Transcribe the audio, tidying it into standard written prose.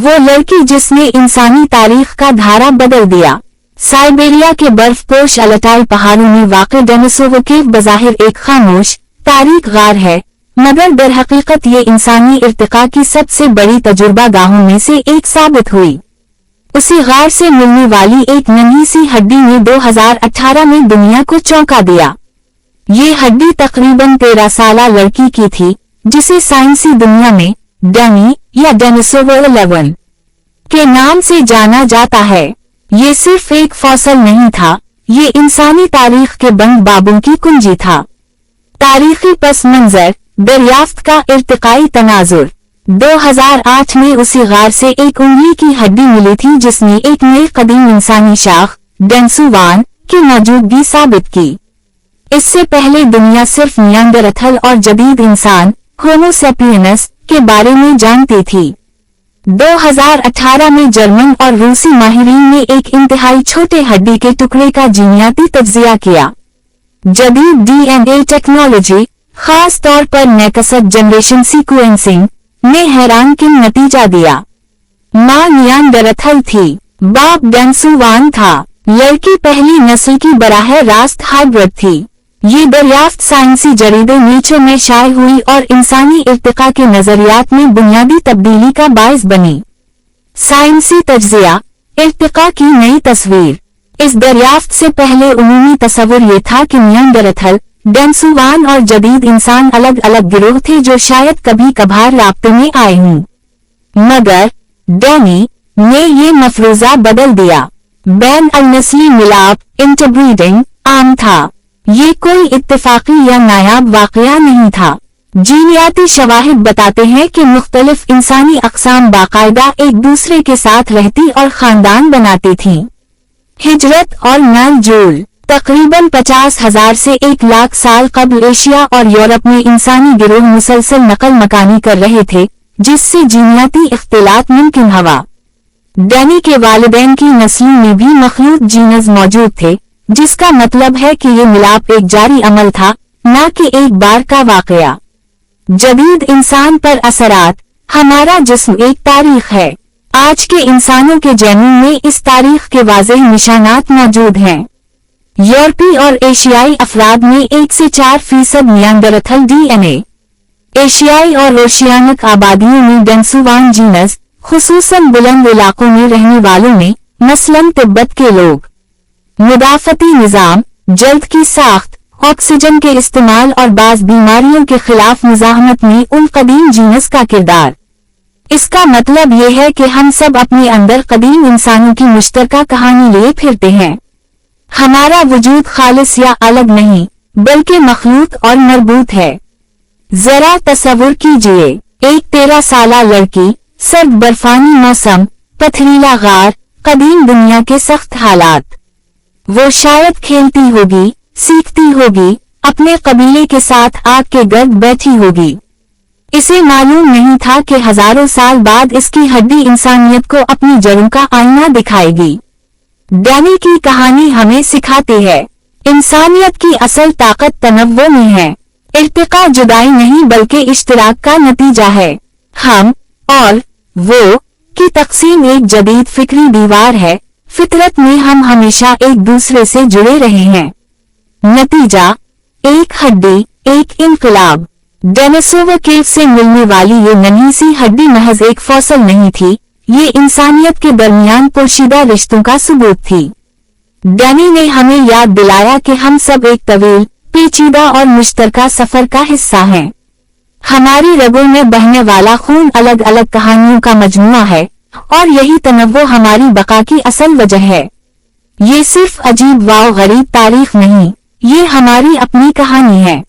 वो लड़की जिसने इंसानी तारीख का धारा बदल दिया। साइबेरिया के बर्फपोश अलाटाई पहाड़ों में वाक़ डेनिसोवा केव बज़ाहिर एक खामोश तारीख गार है, मगर दरहकीकत ये इंसानी इर्तिका की सबसे बड़ी तजुर्बा गाहों में से एक साबित हुई। उसी गार से मिलने वाली एक नन्ही सी हड्डी ने 2018 में दुनिया को चौंका दिया। ये हड्डी तकरीबन 13 साला लड़की की थी, जिसे साइंसी दुनिया में डैनी या डेनिसोवा 11 के नाम से जाना जाता है। ये सिर्फ एक फॉसल नहीं था, ये इंसानी तारीख के बंद बाबों की कुंजी था। तारीखी पस मंजर, दरियाफ्त का इर्तिकाई तनाजुर। 2008 में उसी गार से एक उंगली की हड्डी मिली थी जिसने एक नई कदीम इंसानी शाख डेनिसोवान की मौजूदगी साबित की। इससे पहले दुनिया सिर्फ नियांडरथल और जदीद इंसान होमो सैपियनस के बारे में जानती थी। 2018 में जर्मन और रूसी माहिरीन ने एक इंतहाई छोटे हड्डी के टुकड़े का जीनियाती तज्जिया किया। जदीद डीएनए टेक्नोलॉजी, खास तौर पर नेक्स्ट जनरेशन सीक्वेंसिंग, ने हैरानकुन नतीजा दिया। मां नियांडरथल थी, बाप डेनिसोवान था। लड़की पहली नस्ल की बराह रास्त हाइब्रिड थी। ये दरियाफ्त साइंसी जरीदे नेचर में शाये हुई और इंसानी इर्तिका के नजरियात में बुनियादी तब्दीली का बायस बनी। साइंसी तज्जिया, इर्तिका की नई तस्वीर। इस दरियाफ्त से पहले उमूमी तस्वुर ये था कि नियांडरथल, डेनिसोवान और जदीद इंसान अलग अलग गिरोह थे जो शायद कभी कभार राब्ते में आए हों। मगर डैनी ने ये मफरूजा बदल दिया। बैन अल-नस्ली मिलाप, इंटरब्रीडिंग, आम था। ये कोई इत्तेफाकी या नायाब वाकया नहीं था। जीनियाती शवाहिद बताते हैं कि मुख्तलिफ इंसानी अक़साम बाकायदा एक दूसरे के साथ रहती और खानदान बनाती थीं। हिजरत और मेल जोल तकरीबन 50,000 से 1 लाख साल कबल एशिया और यूरोप में इंसानी गिरोह मुसलसल नकल मकानी कर रहे थे, जिससे जीनियाती इख्तिलात मुमकिन हुआ। डैनी के वालिदैन की नस्लों में भी मखलूत जीनस मौजूद थे, जिसका मतलब है कि ये मिलाप एक जारी अमल था, न कि एक बार का वाकया। जदीद इंसान पर असरात। हमारा जिस्म एक तारीख है। आज के इंसानों के जेनूम में इस तारीख के वाज़ेह निशानात मौजूद हैं। यूरोपी और एशियाई अफराद में 1 से 4% नियांडरथल डीएनए। एशियाई और ओशियानिक आबादियों में डेनिसोवान जीनस, खुसूसन बुलंद इलाकों में रहने वालों में, मसलन तिब्बत के लोग। मुदाफ़ती निज़ाम, जल्द की साख्त, ऑक्सीजन के इस्तेमाल और बाज़ बीमारियों के खिलाफ मुज़ाहमत में उन कदीम जीनस का किरदार। इसका मतलब ये है कि हम सब अपने अंदर कदीम इंसानों की मुश्तरका कहानी लिए फिरते हैं। हमारा वजूद खालिस या अलग नहीं, बल्कि मखलूत और मरबूत है। जरा तसव्वुर कीजिए, एक 13 साला लड़की, सर्द बर्फानी मौसम, पथरीला गार, कदीम दुनिया के सख्त हालात। वो शायद खेलती होगी, सीखती होगी, अपने कबीले के साथ आग के गर्द बैठी होगी। इसे मालूम नहीं था कि हजारों साल बाद इसकी हड्डी इंसानियत को अपनी जड़ों का आईना दिखाएगी। डैनी की कहानी हमें सिखाती है, इंसानियत की असल ताकत तनव्वुर में है। इर्तिका जुदाई नहीं बल्कि इश्तिराक का नतीजा है। हम और वो की तक़सीम एक जदीद फिक्री दीवार है। फितरत में हम हमेशा एक दूसरे से जुड़े रहे हैं। नतीजा, एक हड्डी, एक इनकलाब। डेनिसोवा केव से मिलने वाली ये नन्ही सी हड्डी महज एक फॉसल नहीं थी, ये इंसानियत के दरमियान पोशीदा रिश्तों का सबूत थी। डैनी ने हमें याद दिलाया कि हम सब एक तवील, पेचीदा और मुश्तरका सफर का हिस्सा हैं। हमारी रगों में बहने वाला खून अलग अलग कहानियों का मजमुआ है, और यही तनव्वुर हमारी बका की असल वजह है। ये सिर्फ अजीब व गरीब तारीख नहीं, ये हमारी अपनी कहानी है।